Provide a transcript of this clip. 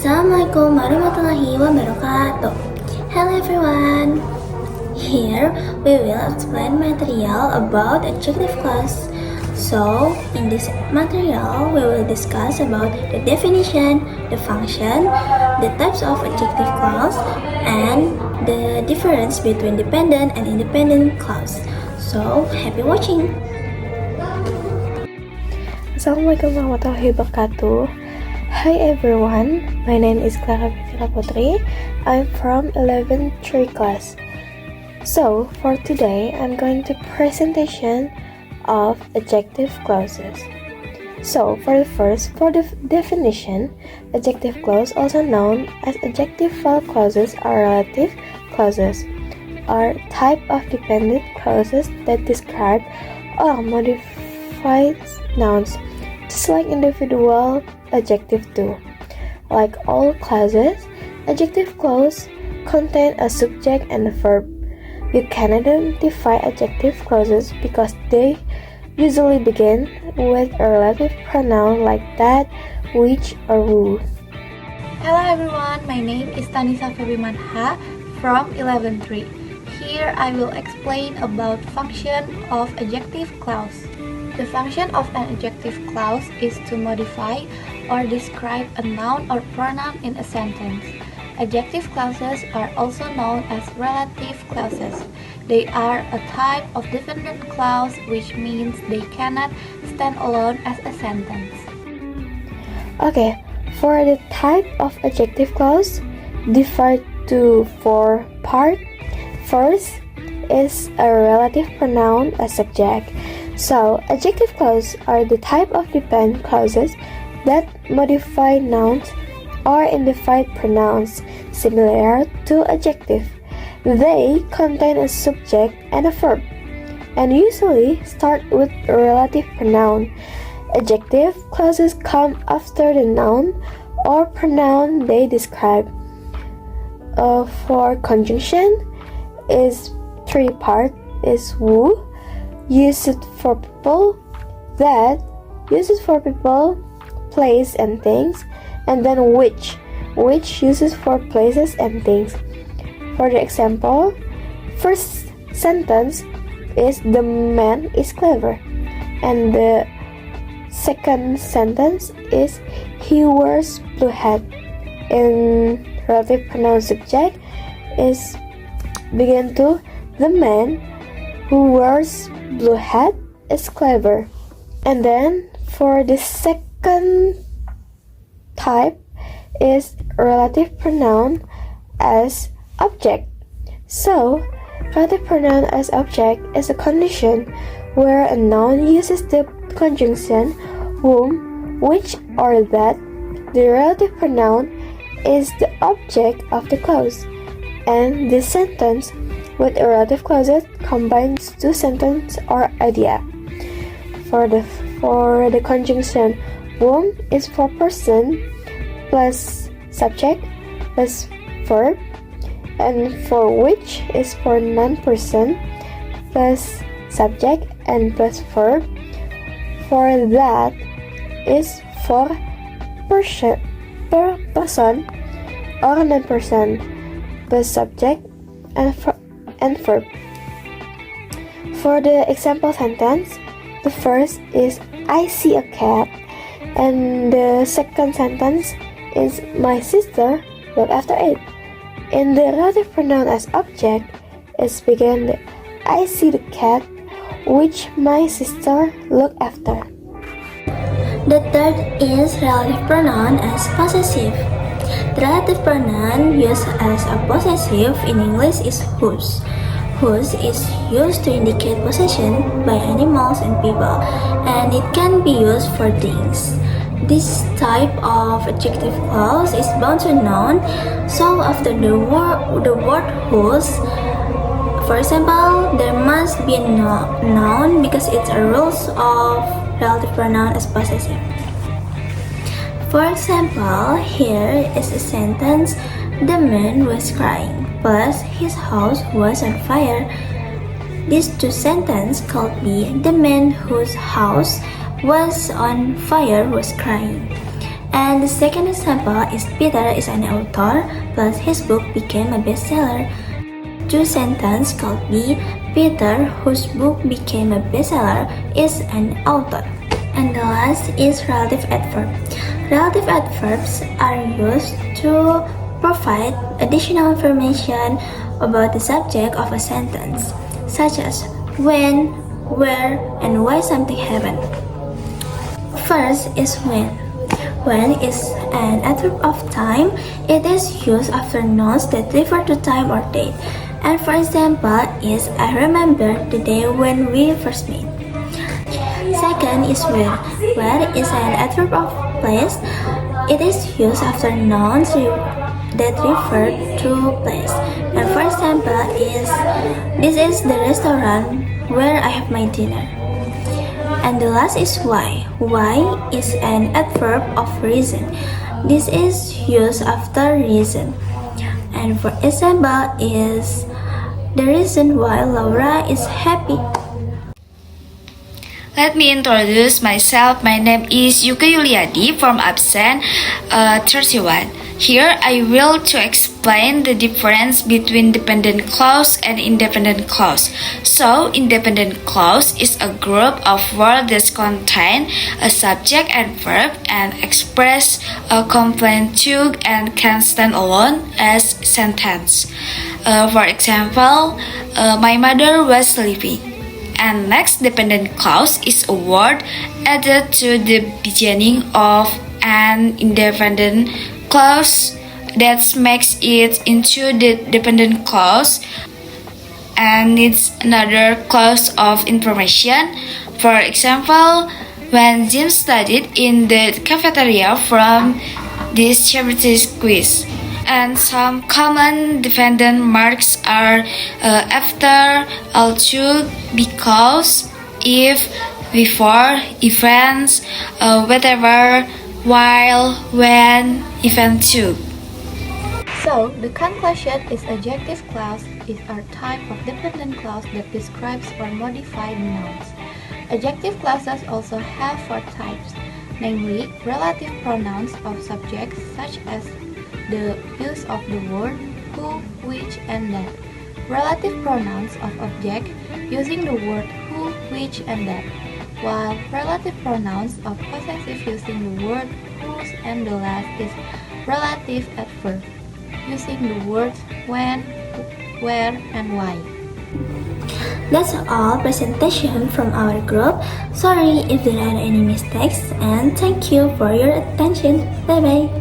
Assalamualaikum warahmatullahi wabarakatuh. Hello everyone. Here we will explain material about adjective clause. So, in this material, we will discuss about the definition, the function, the types of adjective clause, and the difference between dependent and independent clause. So, happy watching! Assalamualaikum warahmatullahi wabarakatuh. Hi everyone, my name is Clara Putri. I'm from 11th class. So for today, I'm going to presentation of adjective clauses. So for the definition, adjective clause, also known as adjective file clauses or relative clauses, are type of dependent clauses that describe or modify nouns, just like individual adjective do. Like all clauses, adjective clause contain a subject and a verb. You can identify adjective clauses because they usually begin with a relative pronoun like that, which, or who. Hello everyone, my name is Tanisha from 11th. Here I will explain about function of adjective clause. The function of an adjective clause is to modify or describe a noun or pronoun in a sentence. Adjective clauses are also known as relative clauses. They are a type of dependent clause, which means they cannot stand alone as a sentence. Okay, for the type of adjective clause, differ to four parts. First is a relative pronoun as subject. So, adjective clauses are the type of dependent clauses that modify nouns or indefinite pronouns similar to adjective. They contain a subject and a verb, and usually start with a relative pronoun. Adjective clauses come after the noun or pronoun they describe. For conjunction, is three parts is who, used for people, that, used for people, place and things, and then which uses for places and things. For the example, first sentence is the man is clever, and the second sentence is he wears blue hat. In relative pronoun subject is begin to the man who wears blue hat is clever. And then for the second type is relative pronoun as object. So relative pronoun as object is a condition where a noun uses the conjunction whom, which, or that. The relative pronoun is the object of the clause, and the sentence with a relative clauses combines two sentences or idea. For the conjunction whom is for person plus subject plus verb, and for which is for non-person plus subject and plus verb. For that is for person or non-person plus subject and verb. For the example sentence, the first is I see a cat, and the second sentence is my sister look after it. In the relative pronoun as object is begin the I see the cat which my sister look after. The third is relative pronoun as possessive. The relative pronoun used as a possessive in English is whose. Whose is used to indicate possession by animals and people, and it can be used for things. This type of adjective clause is bound to noun, so after the word whose, for example, there must be a noun because it's a rules of relative pronoun as possessive. For example, here is a sentence, the man was crying, plus his house was on fire. These two sentences could be the man whose house was on fire was crying. And the second example is Peter is an author, plus his book became a bestseller. Two sentences could be Peter, whose book became a bestseller, is an author. And the last is relative adverb. Relative adverbs are used to provide additional information about the subject of a sentence, such as when, where, and why something happened. First is when. When is an adverb of time. It is used after nouns that refer to time or date. And for example is I remember the day when we first met. Second is where. Where is an adverb of place. It is used after nouns that refer to place. And for example is this is the restaurant where I have my dinner. And the last is why. Why is an adverb of reason. This is used after reason. And for example is the reason why Laura is happy. Let me introduce myself. My name is Yukeu from absent 31. Here I will to explain the difference between dependent clause and independent clause. So, independent clause is a group of words that contain a subject and verb and express a complaint to and can stand alone as sentence. For example, my mother was sleeping. And next, dependent clause is a word added to the beginning of an independent clause that makes it into the dependent clause and needs another clause of information. For example, when Jim studied in the cafeteria from this charity quiz. And some common dependent marks are after, also, because, if, before, events, whatever, while, when, event to. So, the conclusion is adjective clause is a type of dependent clause that describes or modifies nouns. Adjective clauses also have four types, namely relative pronouns of subjects such as the use of the word who, which, and that. Relative pronouns of object using the word who, which, and that. While relative pronouns of possessive using the word whose and the last is relative adverb using the words when, where, and why. That's all presentation from our group. Sorry if there are any mistakes and thank you for your attention. Bye bye.